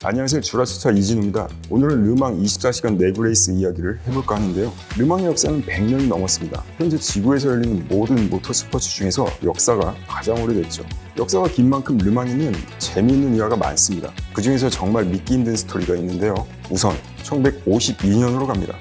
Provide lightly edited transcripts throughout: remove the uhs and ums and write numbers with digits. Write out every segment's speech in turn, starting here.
안녕하세요. 주라시차 이진우입니다. 오늘은 르망 24시간 내구 레이스 이야기를 해볼까 하는데요. 르망의 역사는 100년이 넘었습니다. 현재 지구에서 열리는 모든 모터스포츠 중에서 역사가 가장 오래됐죠. 역사가 긴 만큼 르망에는 재미있는 일화가 많습니다. 그 중에서 정말 믿기 힘든 스토리가 있는데요. 우선 1952년으로 갑니다.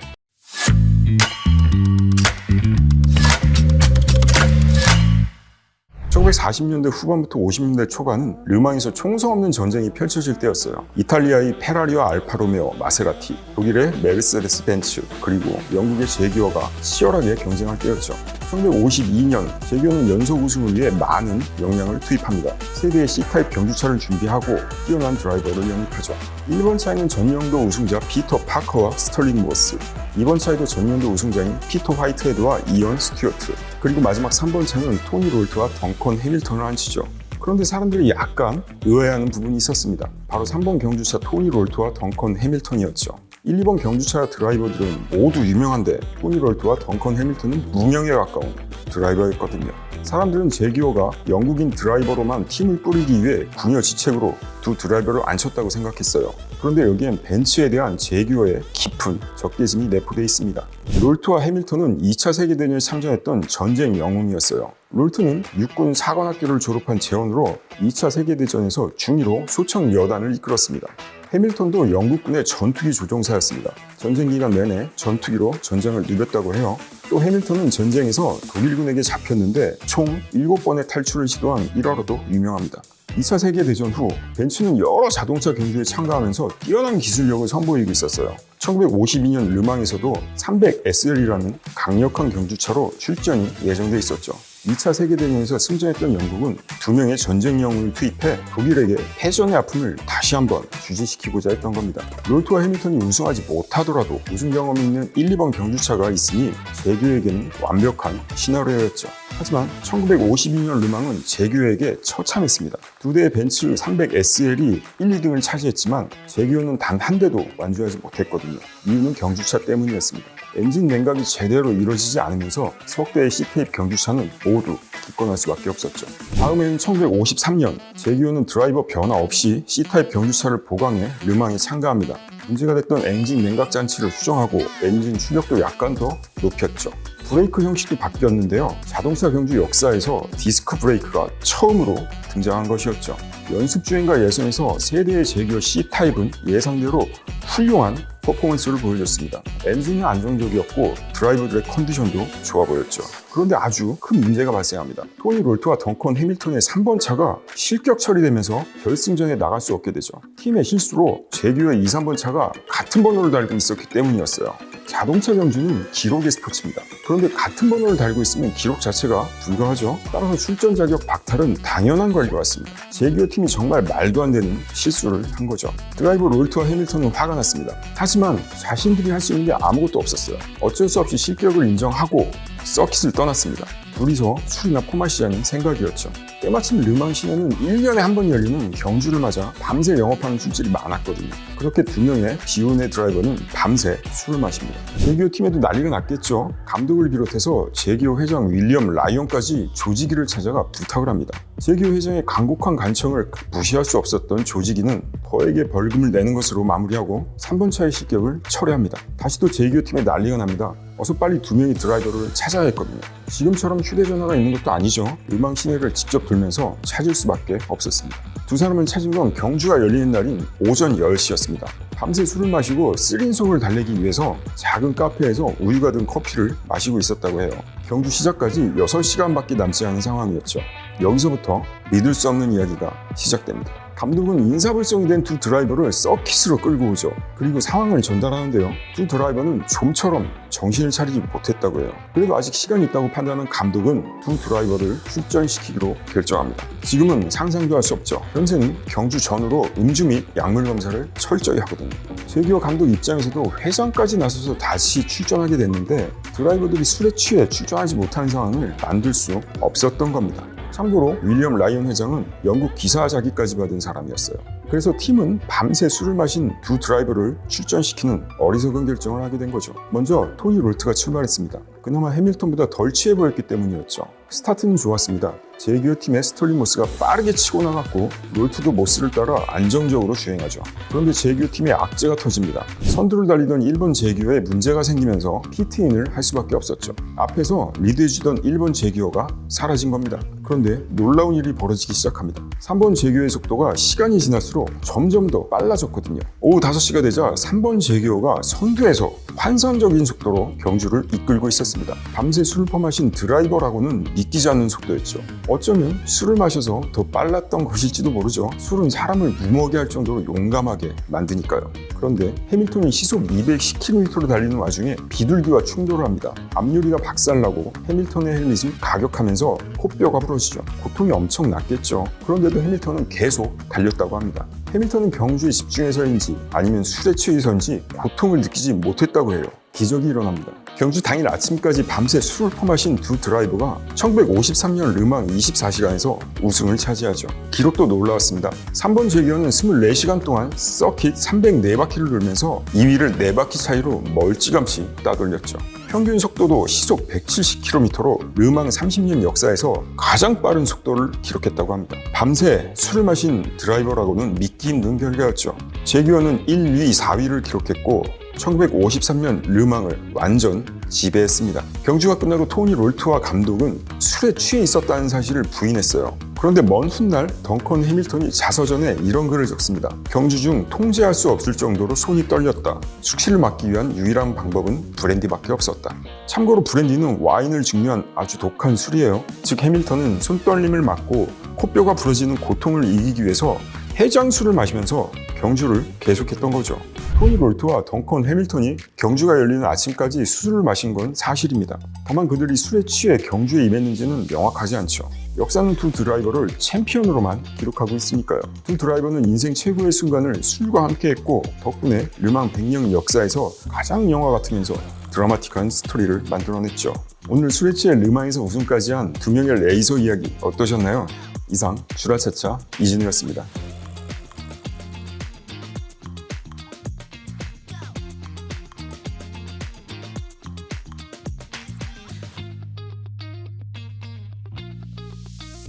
1940년대 후반부터 50년대 초반은 르망에서 총성 없는 전쟁이 펼쳐질 때였어요. 이탈리아의 페라리와 알파로메오, 마세라티, 독일의 메르세데스 벤츠, 그리고 영국의 제규어가 치열하게 경쟁할 때였죠. 1952년 제규어는 연속 우승을 위해 많은 역량을 투입합니다. 세대의 C타입 경주차를 준비하고 뛰어난 드라이버를 영입하죠. 1번 차에는 전년도 우승자 피터 파커와 스털링 모스, 2번 차에도 전년도 우승자인 피터 화이트헤드와 이언 스튜어트, 그리고 마지막 3번 차는 토니 롤트와 덩컨 해밀턴을 앉히죠. 그런데 사람들이 약간 의아해하는 부분이 있었습니다. 바로 3번 경주차 토니 롤트와 덩컨 해밀턴이었죠. 1, 2번 경주차 드라이버들은 모두 유명한데 토니 롤트와 덩컨 해밀턴은 무명에 가까운 드라이버였거든요. 사람들은 제규어가 영국인 드라이버로만 팀을 꾸리기 위해 궁여지책으로 두 드라이버를 앉혔다고 생각했어요. 그런데 여기엔 벤츠에 대한 제규어의 깊은 적개심이 내포되어 있습니다. 롤트와 해밀턴은 2차 세계대전에 참전했던 전쟁 영웅이었어요. 롤트는 육군 사관학교를 졸업한 재원으로 2차 세계대전에서 중위로 소천 여단을 이끌었습니다. 해밀턴도 영국군의 전투기 조종사였습니다. 전쟁 기간 내내 전투기로 전장을 누볐다고 해요. 또 해밀턴은 전쟁에서 독일군에게 잡혔는데 총 7번의 탈출을 시도한 일화로도 유명합니다. 2차 세계대전 후 벤츠는 여러 자동차 경주에 참가하면서 뛰어난 기술력을 선보이고 있었어요. 1952년 르망에서도 300SL이라는 강력한 경주차로 출전이 예정돼 있었죠. 2차 세계대전에서 승전했던 영국은 2명의 전쟁 영웅을 투입해 독일에게 패전의 아픔을 다시 한번 주지시키고자 했던 겁니다. 롤트와 해밀턴이 우승하지 못하더라도 우승 경험이 있는 1, 2번 경주차가 있으니 제규어에게는 완벽한 시나리오였죠. 하지만 1952년 르망은 제규어에게 처참했습니다. 두 대의 벤츠 300SL이 1, 2등을 차지했지만 제규어는 단 한 대도 완주하지 못했거든요. 이유는 경주차 때문이었습니다. 엔진 냉각이 제대로 이루어지지 않으면서 석 대의 C타입 경주차는 모두 기권할 수밖에 없었죠. 다음에는 1953년 제규어는 드라이버 변화 없이 C타입 경주차를 보강해 르망에 참가합니다. 문제가 됐던 엔진 냉각 장치를 수정하고 엔진 출력도 약간 더 높였죠. 브레이크 형식도 바뀌었는데요. 자동차 경주 역사에서 디스크 브레이크가 처음으로 등장한 것이었죠. 연습 주행과 예선에서 세대의 제규어 C타입은 예상대로 훌륭한 퍼포먼스를 보여줬습니다. 엔진이 안정적이었고 드라이버들의 컨디션도 좋아 보였죠. 그런데 아주 큰 문제가 발생합니다. 토니 롤트와 덩컨 해밀턴의 3번 차가 실격 처리되면서 결승전에 나갈 수 없게 되죠. 팀의 실수로 제규어의 2, 3번 차가 같은 번호를 달고 있었기 때문이었어요. 자동차 경주는 기록의 스포츠입니다. 그런데 같은 번호를 달고 있으면 기록 자체가 불가하죠. 따라서 출전 자격 박탈은 당연한 것과 같습니다. 제규어 팀이 정말 말도 안 되는 실수를 한 거죠. 드라이버 롤트와 해밀턴은 화가 났습니다. 하지만 자신들이 할 수 있는 게 아무것도 없었어요. 어쩔 수 없이 실격을 인정하고 서킷을 떠났습니다. 둘이서 술이나 포 마시자는 생각이었죠. 때마침 르망 시내는 1년에 한 번 열리는 경주를 맞아 밤새 영업하는 술집이 많았거든요. 그렇게 두 명의 비운의 드라이버는 밤새 술을 마십니다. 제규어 팀에도 난리가 났겠죠. 감독을 비롯해서 제규어 회장 윌리엄 라이언까지 조지기를 찾아가 부탁을 합니다. 제규어 회장의 간곡한 간청을 무시할 수 없었던 조지기는 거액의 벌금을 내는 것으로 마무리하고 3번 차의 실격을 철회합니다. 다시 또 제규어 팀에 난리가 납니다. 어서 빨리 두 명의 드라이버를 찾아야 했거든요. 지금처럼 휴대전화가 있는 것도 아니죠. 르망 시내를 직접 돌면서 찾을 수밖에 없었습니다. 두 사람을 찾은 건 경주가 열리는 날인 오전 10시였습니다. 밤새 술을 마시고 쓰린 속을 달래기 위해서 작은 카페에서 우유가 든 커피를 마시고 있었다고 해요. 경주 시작까지 6시간밖에 남지 않은 상황이었죠. 여기서부터 믿을 수 없는 이야기가 시작됩니다. 감독은 인사불성이 된 두 드라이버를 서킷으로 끌고 오죠. 그리고 상황을 전달하는데요. 두 드라이버는 좀처럼 정신을 차리지 못했다고 해요. 그래도 아직 시간이 있다고 판단한 감독은 두 드라이버를 출전시키기로 결정합니다. 지금은 상상도 할 수 없죠. 현재는 경주 전후로 음주 및 약물 검사를 철저히 하거든요. 제규어 감독 입장에서도 회장까지 나서서 다시 출전하게 됐는데 드라이버들이 술에 취해 출전하지 못하는 상황을 만들 수 없었던 겁니다. 참고로 윌리엄 라이언 회장은 영국 기사 자기까지 받은 사람이었어요. 그래서 팀은 밤새 술을 마신 두 드라이버를 출전시키는 어리석은 결정을 하게 된 거죠. 먼저 토니 롤트가 출발했습니다. 그나마 해밀턴보다 덜 취해 보였기 때문이었죠. 스타트는 좋았습니다. 제규어 팀의 스톨리모스가 빠르게 치고 나갔고 롤트도 모스를 따라 안정적으로 주행하죠. 그런데 제규어 팀의 악재가 터집니다. 선두를 달리던 1번 제규어에 문제가 생기면서 피트인을 할 수밖에 없었죠. 앞에서 리드해주던 1번 제규어가 사라진 겁니다. 그런데 놀라운 일이 벌어지기 시작합니다. 3번 제규어의 속도가 시간이 지날수록 점점 더 빨라졌거든요. 오후 5시가 되자 3번 제규어가 선두에서 환상적인 속도로 경주를 이끌고 있었습니다. 밤새 술을 퍼마신 드라이버라고는 믿기지 않는 속도였죠. 어쩌면 술을 마셔서 더 빨랐던 것일지도 모르죠. 술은 사람을 무모하게 할 정도로 용감하게 만드니까요. 그런데 해밀턴이 시속 210km로 달리는 와중에 비둘기와 충돌을 합니다. 앞유리가 박살나고 해밀턴의 헬멧은 가격하면서 코뼈가 부러지죠. 고통이 엄청 났겠죠. 그런데도 해밀턴은 계속 달렸다고 합니다. 해밀턴은 경주에 집중해서인지 아니면 술에 취해서인지 고통을 느끼지 못했다고 해요. 기적이 일어납니다. 경주 당일 아침까지 밤새 술을 퍼마신 두 드라이버가 1953년 르망 24시간에서 우승을 차지하죠. 기록도 놀라웠습니다. 3번 제규어는 24시간 동안 서킷 304바퀴를 돌면서 2위를 4바퀴 차이로 멀찌감치 따돌렸죠. 평균 속도도 시속 170km로 르망 30년 역사에서 가장 빠른 속도를 기록했다고 합니다. 밤새 술을 마신 드라이버라고는 믿기 힘든 결과였죠. 제규어는 1, 2, 4위를 기록했고 1953년 르망을 완전 지배했습니다. 경주가 끝나고 토니 롤트와 감독은 술에 취해 있었다는 사실을 부인했어요. 그런데 먼 훗날 덩컨 해밀턴이 자서전에 이런 글을 적습니다. 경주 중 통제할 수 없을 정도로 손이 떨렸다. 숙취를 막기 위한 유일한 방법은 브랜디밖에 없었다. 참고로 브랜디는 와인을 증류한 아주 독한 술이에요. 즉 해밀턴은 손떨림을 막고 코뼈가 부러지는 고통을 이기기 위해서 해장술을 마시면서 경주를 계속했던 거죠. 토니 롤트와 덩컨 해밀턴이 경주가 열리는 아침까지 술을 마신 건 사실입니다. 다만 그들이 술에 취해 경주에 임했는지는 명확하지 않죠. 역사는 두 드라이버를 챔피언으로만 기록하고 있으니까요. 두 드라이버는 인생 최고의 순간을 술과 함께 했고 덕분에 르망 100년 역사에서 가장 영화 같으면서 드라마틱한 스토리를 만들어냈죠. 오늘 술에 취해 르망에서 우승까지 한 두 명의 레이서 이야기 어떠셨나요? 이상 주라차차 이진우였습니다.